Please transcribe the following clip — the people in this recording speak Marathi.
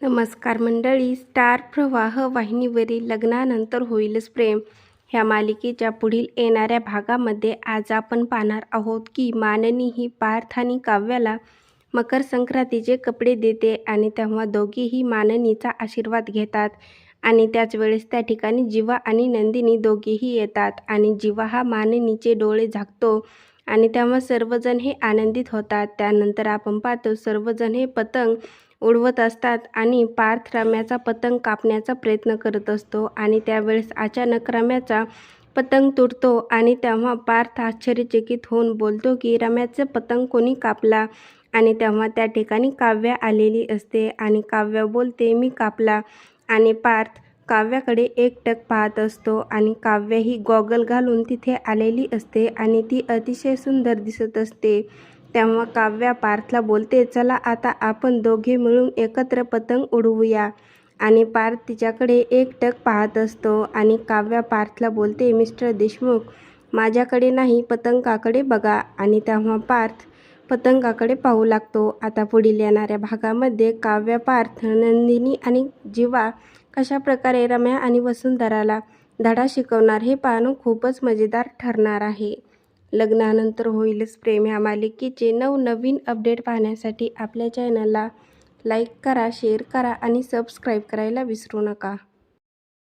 नमस्कार मंडळी. स्टार प्रवाह वाहिनीवरील लग्नानंतर होईलच प्रेम ह्या मालिकेच्या पुढील येणाऱ्या भागामध्ये आज आपण पाहणार आहोत की माननी ही पार्थ आणि काव्याला मकर संक्रांतीचे कपडे देते आणि तेव्हा दोघीही माननीचा आशीर्वाद घेतात आणि त्याच वेळेस त्या ठिकाणी जीवा आणि नंदिनी दोघीही येतात आणि जीवा हा माननीचे डोळे झाकतो आणि तेव्हा सर्वजण हे आनंदित होतात. त्यानंतर आपण पाहतो सर्वजण हे पतंग उडवत असतात आणि पार्थ रम्याचा पतंग कापण्याचा प्रयत्न करत असतो आणि त्यावेळेस अचानक रम्याचा पतंग तुटतो आणि तेव्हा पार्थ आश्चर्यचकित होऊन बोलतो की रम्याचं पतंग कोणी कापला. आणि तेव्हा त्या ठिकाणी काव्या आलेली असते आणि काव्या बोलते मी कापला. आणि पार्थ काव्याकडे एकटक पाहत असतो आणि काव्या ही गॉगल घालून तिथे आलेली असते आणि ती अतिशय सुंदर दिसत असते. तेव्हा काव्या पार्थला बोलते चला आता आपण दोघे मिळून एकत्र पतंग उडवूया. आणि पार्थ तिच्याकडे एकटक पाहत असतो आणि काव्या पार्थला बोलते मिस्टर देशमुख माझ्याकडे नाही पतंगाकडे बघा. आणि तेव्हा पार्थ पतंगाकडे पाहू लागतो. आता पुढील येणाऱ्या भागामध्ये काव्या पार्थ नंदिनी आणि जीवा कशा प्रकारे रम्या आणि वसुंधराला धडा शिकवणार हे पाहणं खूपच मजेदार ठरणार आहे. लग्नानंतर होईलच प्रेम ह्या मालिकेचे नवनवीन अपडेट पाहण्यासाठी आपल्या चॅनलला लाईक करा, शेअर करा आणि सबस्क्राईब करायला विसरू नका.